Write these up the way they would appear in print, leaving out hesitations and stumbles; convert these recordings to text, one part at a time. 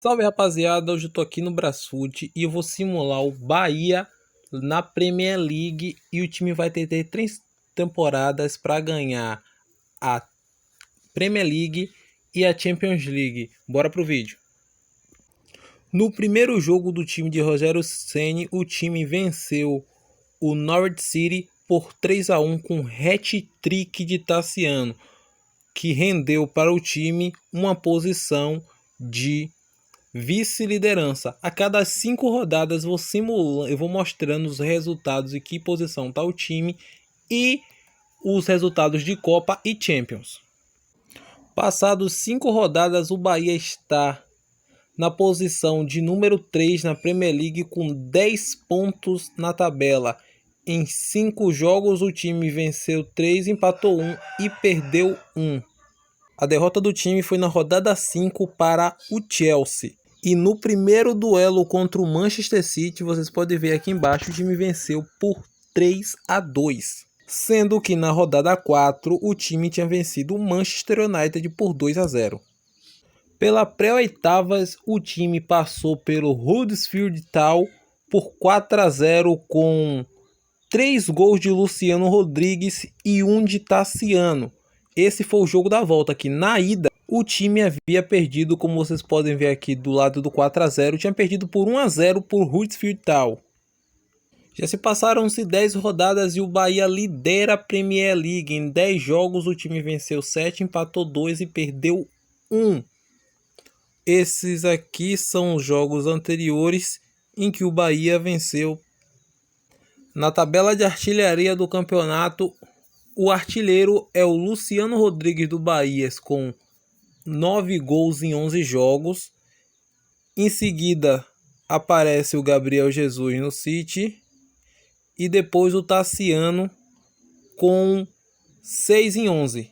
Salve rapaziada, hoje eu tô aqui no Brasfoot e eu vou simular o Bahia na Premier League e o time vai ter 3 temporadas para ganhar a Premier League e a Champions League. Bora pro vídeo. No primeiro jogo do time de Rogério Ceni, o time venceu o Norwich City por 3-1 com hat-trick de Tassiano, que rendeu para o time uma posição de vice-liderança. A cada 5 rodadas eu vou mostrando os resultados e que posição está o time e os resultados de Copa e Champions. Passados 5 rodadas, o Bahia está na posição de número 3 na Premier League com 10 pontos na tabela. Em 5 jogos o time venceu 3, empatou 1 e perdeu 1. A derrota do time foi na rodada 5 para o Chelsea. E no primeiro duelo contra o Manchester City, vocês podem ver aqui embaixo, o time venceu por 3-2. Sendo que na rodada 4, o time tinha vencido o Manchester United por 2-0. Pela pré-oitavas, o time passou pelo Huddersfield Town por 4-0 com 3 gols de Luciano Rodrigues e 1 de Tassiano. Esse foi o jogo da volta, que na ida o time havia perdido, como vocês podem ver aqui do lado do 4-0, tinha perdido por 1-0 por Huddersfield Town. Já se passaram-se 10 rodadas e o Bahia lidera a Premier League. Em 10 jogos o time venceu 7, empatou 2 e perdeu 1. Esses aqui são os jogos anteriores em que o Bahia venceu. Na tabela de artilharia do campeonato, o artilheiro é o Luciano Rodrigues do Bahia com 9 gols em 11 jogos. Em seguida aparece o Gabriel Jesus no City. E depois o Tassiano com 6 em 11.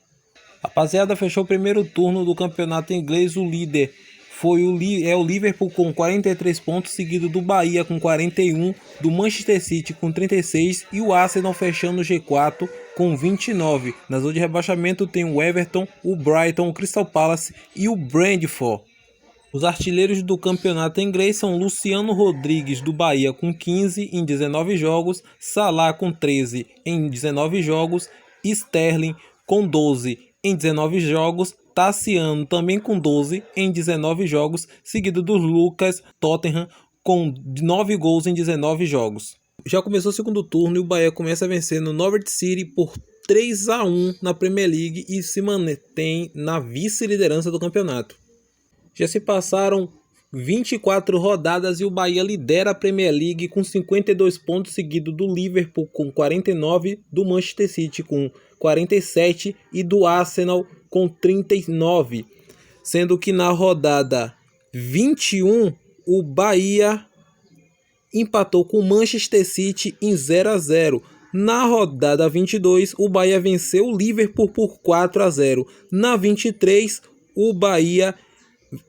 Rapaziada, fechou o primeiro turno do campeonato inglês. O líder foi o Liverpool com 43 pontos, seguido do Bahia com 41, do Manchester City com 36 e o Arsenal fechando o G4 com 29. Na zona de rebaixamento tem o Everton, o Brighton, o Crystal Palace e o Brentford. Os artilheiros do campeonato inglês são Luciano Rodrigues do Bahia com 15 em 19 jogos, Salah com 13 em 19 jogos, Sterling com 12 em 19 jogos, Tassiano também com 12 em 19 jogos, seguido do Lucas Tottenham com 9 gols em 19 jogos. Já começou o segundo turno e o Bahia começa a vencer no Norwich City por 3-1 na Premier League e se mantém na vice-liderança do campeonato. Já se passaram 24 rodadas e o Bahia lidera a Premier League com 52 pontos, seguido do Liverpool com 49, do Manchester City com 47 e do Arsenal com 39. Sendo que na rodada 21 o Bahia empatou com o Manchester City em 0-0. Na rodada 22 o Bahia venceu o Liverpool por 4-0. Na 23 o Bahia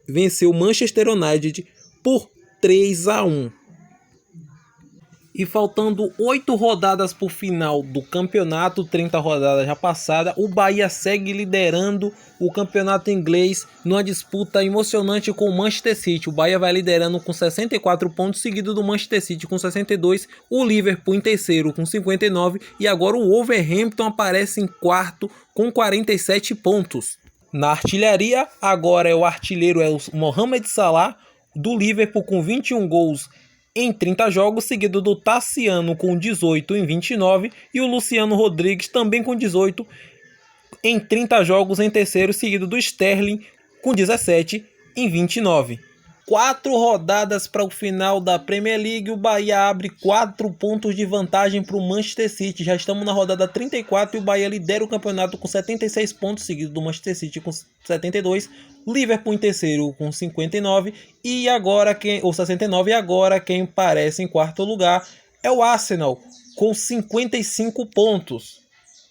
venceu o Manchester United por 3-1. E faltando 8 rodadas para o final do campeonato, 30 rodadas já passadas, o Bahia segue liderando o campeonato inglês numa disputa emocionante com o Manchester City. O Bahia vai liderando com 64 pontos, seguido do Manchester City com 62, o Liverpool em terceiro com 59 e agora o Wolverhampton aparece em quarto com 47 pontos. Na artilharia, agora o artilheiro é o Mohamed Salah do Liverpool com 21 gols em 30 jogos, seguido do Tassiano com 18 em 29 e o Luciano Rodrigues também com 18 em 30 jogos em terceiro, seguido do Sterling com 17 em 29. 4 rodadas para o final da Premier League, o Bahia abre 4 pontos de vantagem para o Manchester City. Já estamos na rodada 34 e o Bahia lidera o campeonato com 76 pontos, seguido do Manchester City com 72, Liverpool em terceiro com 59 e agora 69 e agora quem aparece em quarto lugar é o Arsenal com 55 pontos.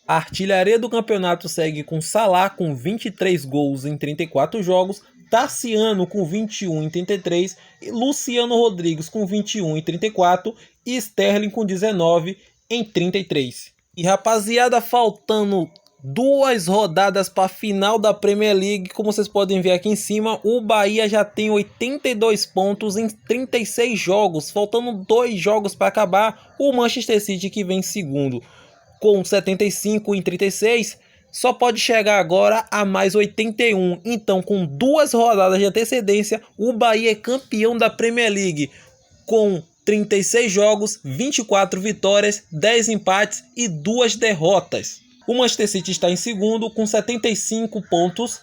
A artilharia do campeonato segue com Salah com 23 gols em 34 jogos, Tassiano com 21 em 33, Luciano Rodrigues com 21 em 34 e Sterling com 19 em 33. E rapaziada, faltando 2 rodadas para a final da Premier League. Como vocês podem ver aqui em cima, o Bahia já tem 82 pontos em 36 jogos, faltando 2 jogos para acabar. O Manchester City, que vem em segundo com 75 em 36, só pode chegar agora a mais 81. Então, com 2 rodadas de antecedência, o Bahia é campeão da Premier League com 36 jogos, 24 vitórias, 10 empates e 2 derrotas. O Manchester City está em segundo com 75 pontos.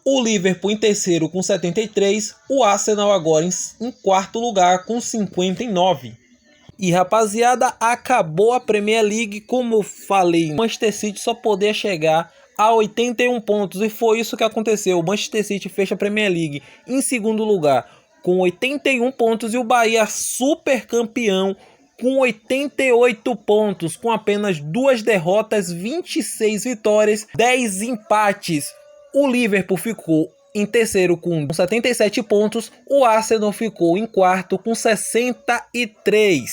O Liverpool em terceiro com 73. O Arsenal agora em quarto lugar com 59. E rapaziada, acabou a Premier League. Como eu falei, o Manchester City só poderia chegar a 81 pontos. E foi isso que aconteceu. O Manchester City fecha a Premier League em segundo lugar com 81 pontos. E o Bahia, super campeão, com 88 pontos, com apenas 2 derrotas, 26 vitórias, 10 empates. O Liverpool ficou em terceiro com 77 pontos, o Arsenal ficou em quarto com 63.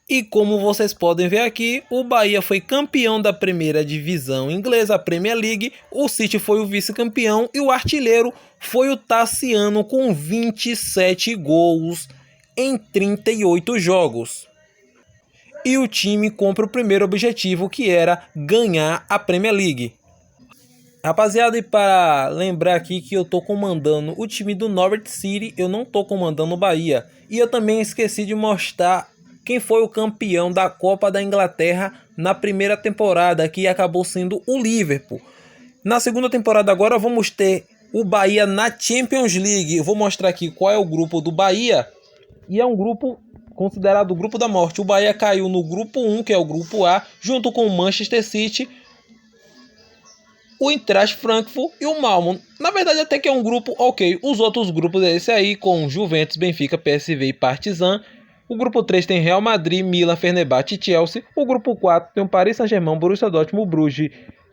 E como vocês podem ver aqui, o Bahia foi campeão da primeira divisão inglesa, a Premier League, o City foi o vice-campeão e o artilheiro foi o Tassiano com 27 gols em 38 jogos. E o time cumpre o primeiro objetivo, que era ganhar a Premier League. Rapaziada, e para lembrar aqui que eu tô comandando o time do Norwich City, eu não tô comandando o Bahia. E eu também esqueci de mostrar quem foi o campeão da Copa da Inglaterra na primeira temporada, que acabou sendo o Liverpool. Na segunda temporada agora vamos ter o Bahia na Champions League. Eu vou mostrar aqui qual é o grupo do Bahia. E é um grupo considerado o grupo da morte. O Bahia caiu no grupo 1, que é o grupo A, junto com o Manchester City, o Eintracht Frankfurt e o Malmö. Na verdade, até que é um grupo ok. Os outros grupos é esse aí, com Juventus, Benfica, PSV e Partizan. O grupo 3 tem Real Madrid, Milan, Fenerbahçe e Chelsea. O grupo 4 tem o Paris Saint-Germain, Borussia Dortmund, Bruges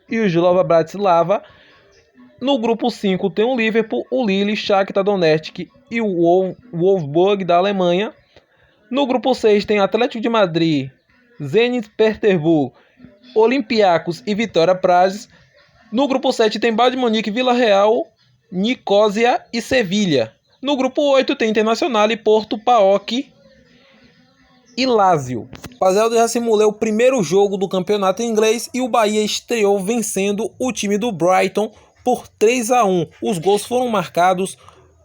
e o Slovan Bratislava. No grupo 5 tem o Liverpool, o Lille, Shakhtar Donetsk e o Wolfsburg da Alemanha. No grupo 6 tem Atlético de Madrid, Zenit Petersburg, Olympiacos e Vitória Praze. No grupo 7 tem Bayern de Munique, Vila Real, Nicosia e Sevilha. No grupo 8 tem Internacional e Porto, PAOK e Lazio. Rapaziada, já simulei o primeiro jogo do campeonato inglês e o Bahia estreou vencendo o time do Brighton por 3-1. Os gols foram marcados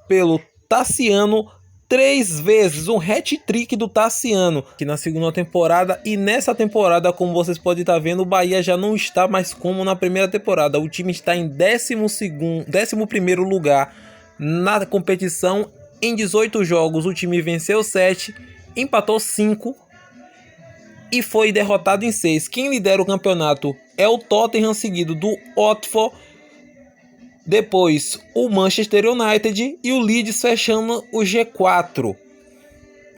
pelo Tassiano 3 vezes, um hat-trick do Tassiano aqui na segunda temporada. E nessa temporada, como vocês podem estar vendo, o Bahia já não está mais como na primeira temporada. O time está em 11º lugar na competição. Em 18 jogos o time venceu 7, empatou 5 e foi derrotado em 6. Quem lidera o campeonato é o Tottenham, seguido do Watford, depois o Manchester United e o Leeds fechando o G4.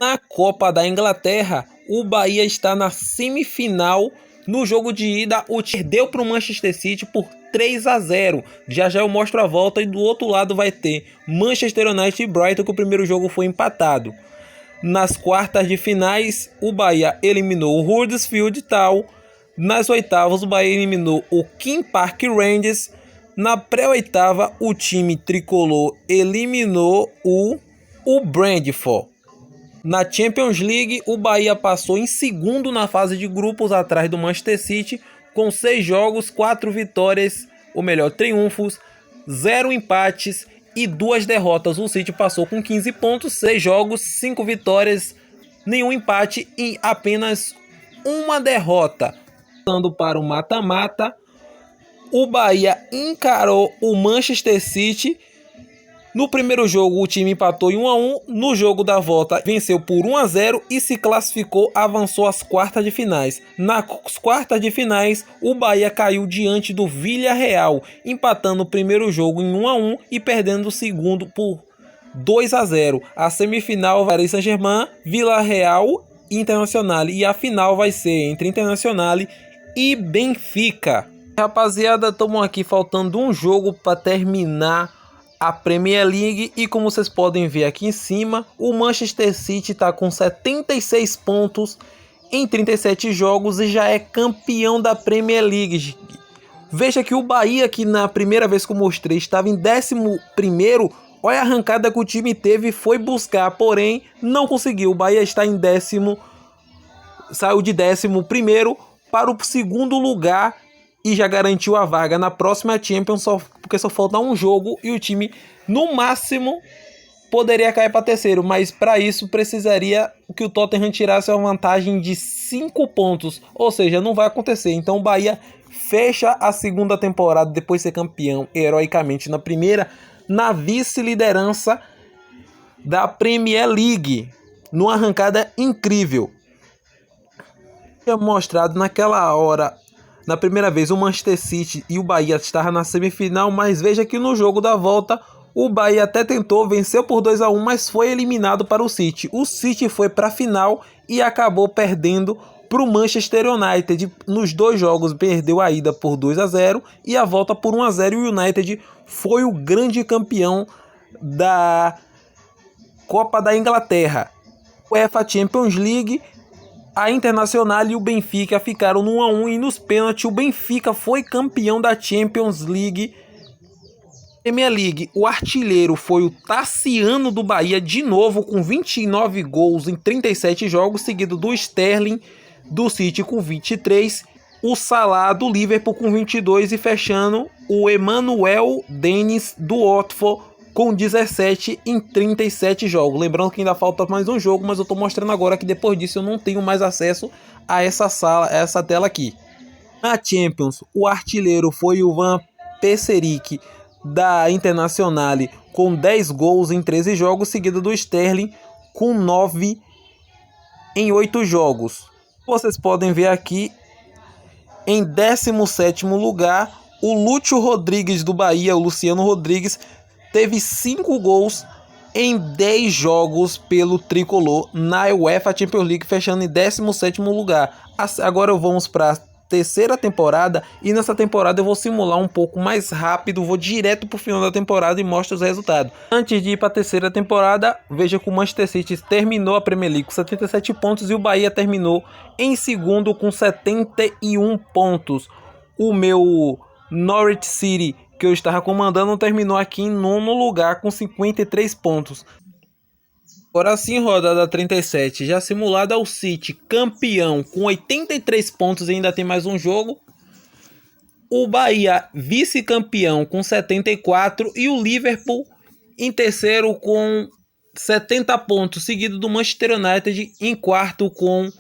Na Copa da Inglaterra, o Bahia está na semifinal. No jogo de ida, o time perdeu para o Manchester City por 3-0. Já já eu mostro a volta e do outro lado vai ter Manchester United e Brighton, que o primeiro jogo foi empatado. Nas quartas de finais, o Bahia eliminou o Huddersfield Town. Nas oitavas, o Bahia eliminou o King Park Rangers. Na pré-oitava, o time tricolor eliminou o Brentford. Na Champions League, o Bahia passou em segundo na fase de grupos, atrás do Manchester City, com 6 jogos, 4 vitórias, ou melhor, triunfos, 0 empates e 2 derrotas. O City passou com 15 pontos, 6 jogos, 5 vitórias, nenhum empate e apenas uma derrota. Passando para o mata-mata, o Bahia encarou o Manchester City. No primeiro jogo o time empatou em 1-1, no jogo da volta venceu por 1-0 e se classificou, avançou às quartas de finais. Nas quartas de finais o Bahia caiu diante do Villarreal, empatando o primeiro jogo em 1-1 e perdendo o segundo por 2-0. A semifinal Paris Saint-Germain, Villarreal e Internacional, e a final vai ser entre Internacional e Benfica. Rapaziada, estamos aqui faltando um jogo para terminar a Premier League e como vocês podem ver aqui em cima, o Manchester City está com 76 pontos em 37 jogos e já é campeão da Premier League. Veja que o Bahia, que na primeira vez que eu mostrei estava em 11º, olha a arrancada que o time teve e foi buscar, porém não conseguiu. O Bahia está em 10º, saiu de 11º para o 2º lugar e já garantiu a vaga na próxima Champions, porque só falta um jogo e o time, no máximo, poderia cair para 3º, mas para isso precisaria que o Tottenham tirasse uma vantagem de 5 pontos, ou seja, não vai acontecer. Então o Bahia fecha a segunda temporada, depois de ser campeão heroicamente na primeira, na vice-liderança da Premier League, numa arrancada incrível. Tinha mostrado naquela hora, na primeira vez, o Manchester City e o Bahia estavam na semifinal, mas veja que no jogo da volta o Bahia até tentou, venceu por 2-1, mas foi eliminado para o City. O City foi para a final e acabou perdendo para o Manchester United. Nos 2 jogos perdeu a ida por 2-0 e a volta por 1-0. E o United foi o grande campeão da Copa da Inglaterra. UEFA Champions League, a Internacional e o Benfica ficaram no 1-1 e nos pênaltis o Benfica foi campeão da Champions League. Premier League, o artilheiro foi o Tassiano do Bahia, de novo com 29 gols em 37 jogos, seguido do Sterling do City com 23, o Salah do Liverpool com 22 e fechando o Emmanuel Dennis do Watford com 17 em 37 jogos. Lembrando que ainda falta mais um jogo, mas eu estou mostrando agora que depois disso eu não tenho mais acesso a essa tela aqui. Na Champions, o artilheiro foi o Van Persie da Internacional com 10 gols em 13 jogos, seguido do Sterling com 9 em 8 jogos. Vocês podem ver aqui, em 17º lugar, o Lúcio Rodrigues do Bahia, o Luciano Rodrigues, teve 5 gols em 10 jogos pelo Tricolor na UEFA Champions League, fechando em 17º lugar. Agora vamos para a 3ª temporada e nessa temporada eu vou simular um pouco mais rápido, vou direto para o final da temporada e mostro os resultados. Antes de ir para a 3ª temporada, veja que o Manchester City terminou a Premier League com 77 pontos e o Bahia terminou em segundo com 71 pontos. O meu Norwich City, que eu estava comandando, terminou aqui em 9º lugar com 53 pontos. Agora sim, rodada 37, já simulada, o City campeão com 83 pontos e ainda tem mais um jogo. O Bahia vice-campeão com 74 e o Liverpool em 3º com 70 pontos, seguido do Manchester United em 4º com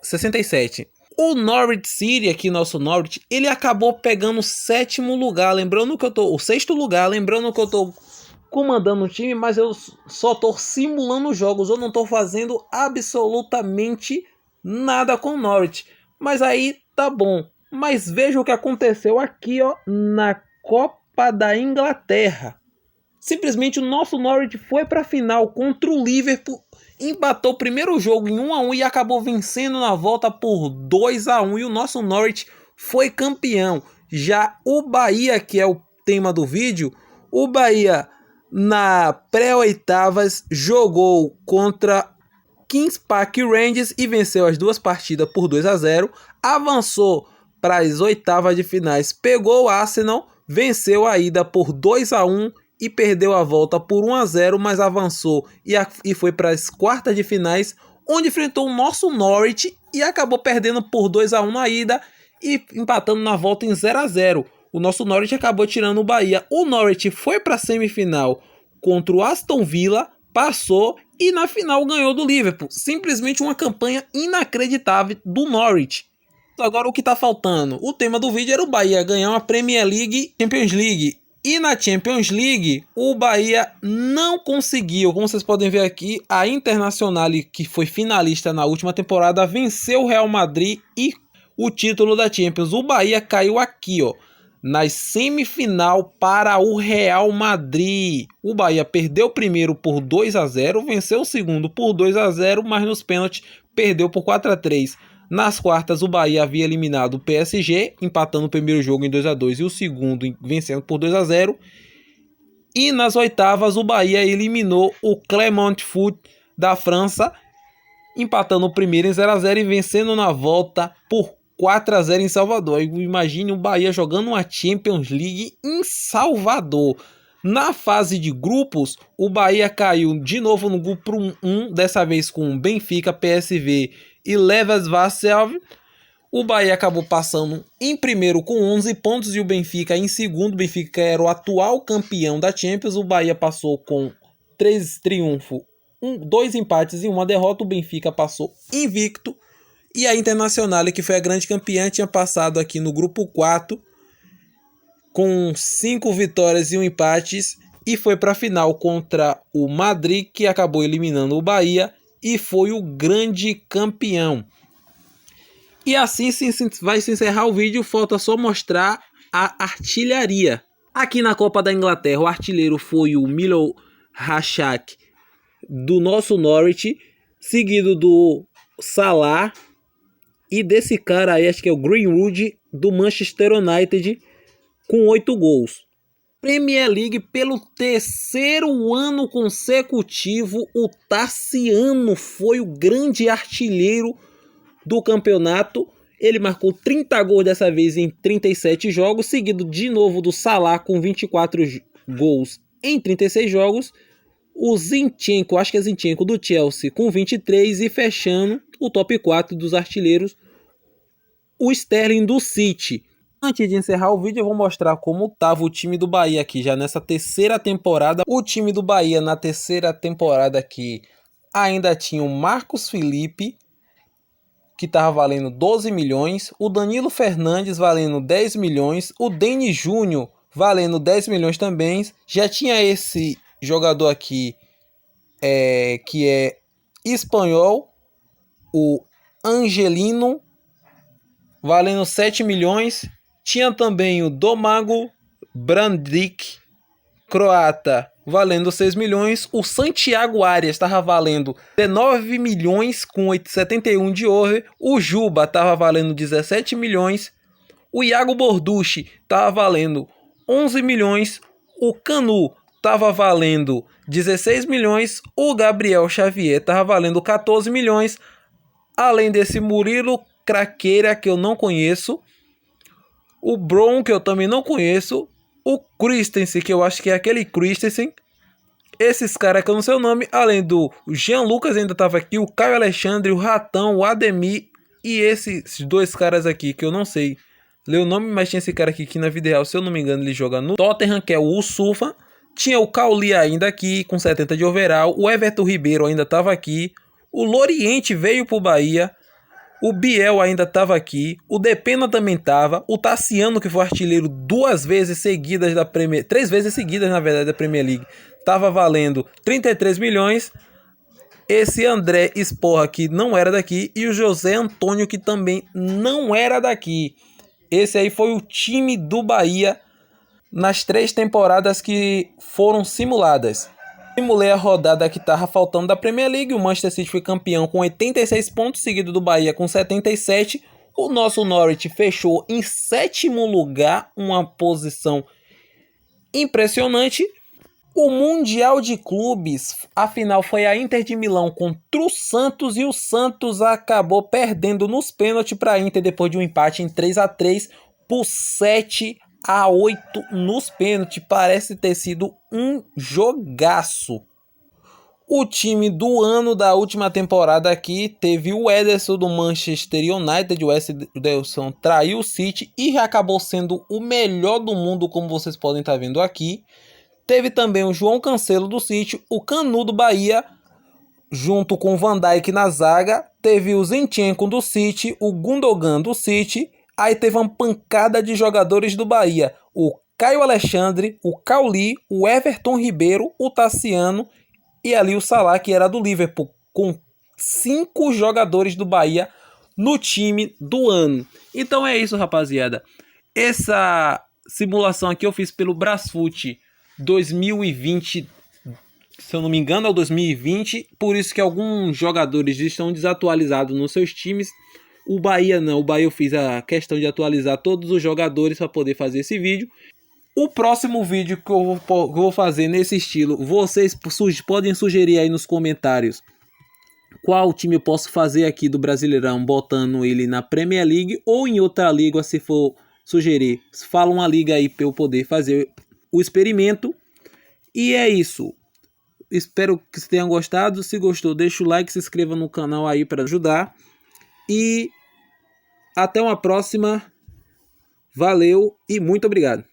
67. O Norwich City, aqui nosso Norwich, ele acabou pegando o 7º lugar, lembrando que eu tô, o 6º lugar, lembrando que eu tô comandando o time, mas eu só tô simulando jogos, eu não tô fazendo absolutamente nada com o Norwich. Mas aí tá bom. Mas veja o que aconteceu aqui, ó, na Copa da Inglaterra. Simplesmente o nosso Norwich foi para a final contra o Liverpool, empatou o primeiro jogo em 1-1 e acabou vencendo na volta por 2-1 e o nosso Norwich foi campeão. Já o Bahia, que é o tema do vídeo, o Bahia na pré-oitavas jogou contra Queen's Park Rangers e venceu as 2 partidas por 2-0, avançou para as oitavas de finais, pegou o Arsenal, venceu a ida por 2-1 e perdeu a volta por 1-0, mas avançou e foi para as quartas de finais, onde enfrentou o nosso Norwich e acabou perdendo por 2-1 na ida e empatando na volta em 0-0. O nosso Norwich acabou tirando o Bahia. O Norwich foi para a semifinal contra o Aston Villa, passou e na final ganhou do Liverpool. Simplesmente uma campanha inacreditável do Norwich. Agora o que está faltando? O tema do vídeo era o Bahia ganhar uma Premier League, Champions League. E na Champions League, o Bahia não conseguiu. Como vocês podem ver aqui, a Internacional, que foi finalista na última temporada, venceu o Real Madrid e o título da Champions. O Bahia caiu aqui, ó, na semifinal para o Real Madrid. O Bahia perdeu o primeiro por 2-0, venceu o segundo por 2-0, mas nos pênaltis perdeu por 4-3. Nas quartas, o Bahia havia eliminado o PSG, empatando o primeiro jogo em 2-2 e o segundo vencendo por 2-0. E nas oitavas, o Bahia eliminou o Clermont Foot da França empatando o primeiro em 0 a 0 e vencendo na volta por 4 a 0 em Salvador. Imagine o Bahia jogando uma Champions League em Salvador. Na fase de grupos, o Bahia caiu de novo no grupo 1, dessa vez com Benfica, PSV e Levas Varsóvia. O Bahia acabou passando em primeiro com 11 pontos e o Benfica em segundo. O Benfica era o atual campeão da Champions. O Bahia passou com 3 triunfos, 2 empates e 1 derrota. O Benfica passou invicto. E a Internacional, que foi a grande campeã, tinha passado aqui no grupo 4 com 5 vitórias e 1 empate e foi para a final contra o Madrid, que acabou eliminando o Bahia e foi o grande campeão. E assim vai se encerrar o vídeo, falta só mostrar a artilharia. Aqui na Copa da Inglaterra, o artilheiro foi o Milo Hashak do nosso Norwich, seguido do Salah e desse cara aí, acho que é o Greenwood do Manchester United, com 8 gols. Premier League, pelo terceiro ano consecutivo, o Tassiano foi o grande artilheiro do campeonato. Ele marcou 30 gols dessa vez em 37 jogos, seguido de novo do Salah com 24 gols em 36 jogos. O Zinchenko, acho que é Zinchenko do Chelsea, com 23 e fechando o top 4 dos artilheiros, o Sterling do City. Antes de encerrar o vídeo, eu vou mostrar como estava o time do Bahia aqui, já nessa terceira temporada. O time do Bahia na terceira temporada aqui ainda tinha o Marcos Felipe, que estava valendo 12 milhões, o Danilo Fernandes valendo 10 milhões, o Denis Júnior valendo 10 milhões também. Já tinha esse jogador aqui, que é espanhol, o Angelino, valendo 7 milhões. Tinha também o Domago Brandic, croata, valendo 6 milhões. O Santiago Arias estava valendo 19 milhões com 71 de over. O Juba estava valendo 17 milhões. O Iago Borducci estava valendo 11 milhões. O Canu estava valendo 16 milhões. O Gabriel Xavier estava valendo 14 milhões. Além desse Murilo Craqueira, que eu não conheço. O Bron, que eu também não conheço. O Christensen, que eu acho que é aquele Christensen. Esses caras que eu não sei o nome. Além do Jean Lucas ainda estava aqui. O Caio Alexandre, o Ratão, o Ademir. E esses 2 caras aqui que eu não sei ler o nome. Mas tinha esse cara aqui que na vida real, se eu não me engano, ele joga no Tottenham, que é o Usufa. Tinha o Cauli ainda aqui com 70 de overall. O Everton Ribeiro ainda estava aqui. O Loriente veio para o Bahia. O Biel ainda estava aqui, o Depena também estava, o Tassiano, que foi artilheiro 2 vezes seguidas da Premier, 3 vezes seguidas na verdade da Premier League, estava valendo 33 milhões. Esse André Esporra, que não era daqui, e o José Antônio, que também não era daqui. Esse aí foi o time do Bahia nas 3 temporadas que foram simuladas. Simulei a rodada que estava faltando da Premier League. O Manchester City foi campeão com 86 pontos, seguido do Bahia com 77. O nosso Norwich fechou em 7º lugar, uma posição impressionante. O Mundial de Clubes, a final foi a Inter de Milão contra o Santos e o Santos acabou perdendo nos pênaltis para a Inter depois de um empate em 3 a 3 por 7 a 8 nos pênaltis. Parece ter sido um jogaço. O time do ano da última temporada aqui teve o Ederson do Manchester United. O Ederson traiu o City e acabou sendo o melhor do mundo, como vocês podem estar vendo aqui. Teve também o João Cancelo do City, o Canu do Bahia, junto com o Van Dijk na zaga. Teve o Zinchenko do City, o Gundogan do City. Aí teve uma pancada de jogadores do Bahia. O Caio Alexandre, o Cauli, o Everton Ribeiro, o Tassiano e ali o Salah, que era do Liverpool, com 5 jogadores do Bahia no time do ano. Então é isso, rapaziada. Essa simulação aqui eu fiz pelo Brasfoot 2020, se eu não me engano é o 2020, por isso que alguns jogadores estão desatualizados nos seus times. O Bahia não, o Bahia eu fiz a questão de atualizar todos os jogadores para poder fazer esse vídeo. O próximo vídeo que eu vou fazer nesse estilo, vocês podem sugerir aí nos comentários qual time eu posso fazer aqui do Brasileirão, botando ele na Premier League ou em outra liga, se for sugerir. Fala uma liga aí para eu poder fazer o experimento. E é isso. Espero que vocês tenham gostado. Se gostou, deixa o like, se inscreva no canal aí para ajudar. E até uma próxima. Valeu e muito obrigado.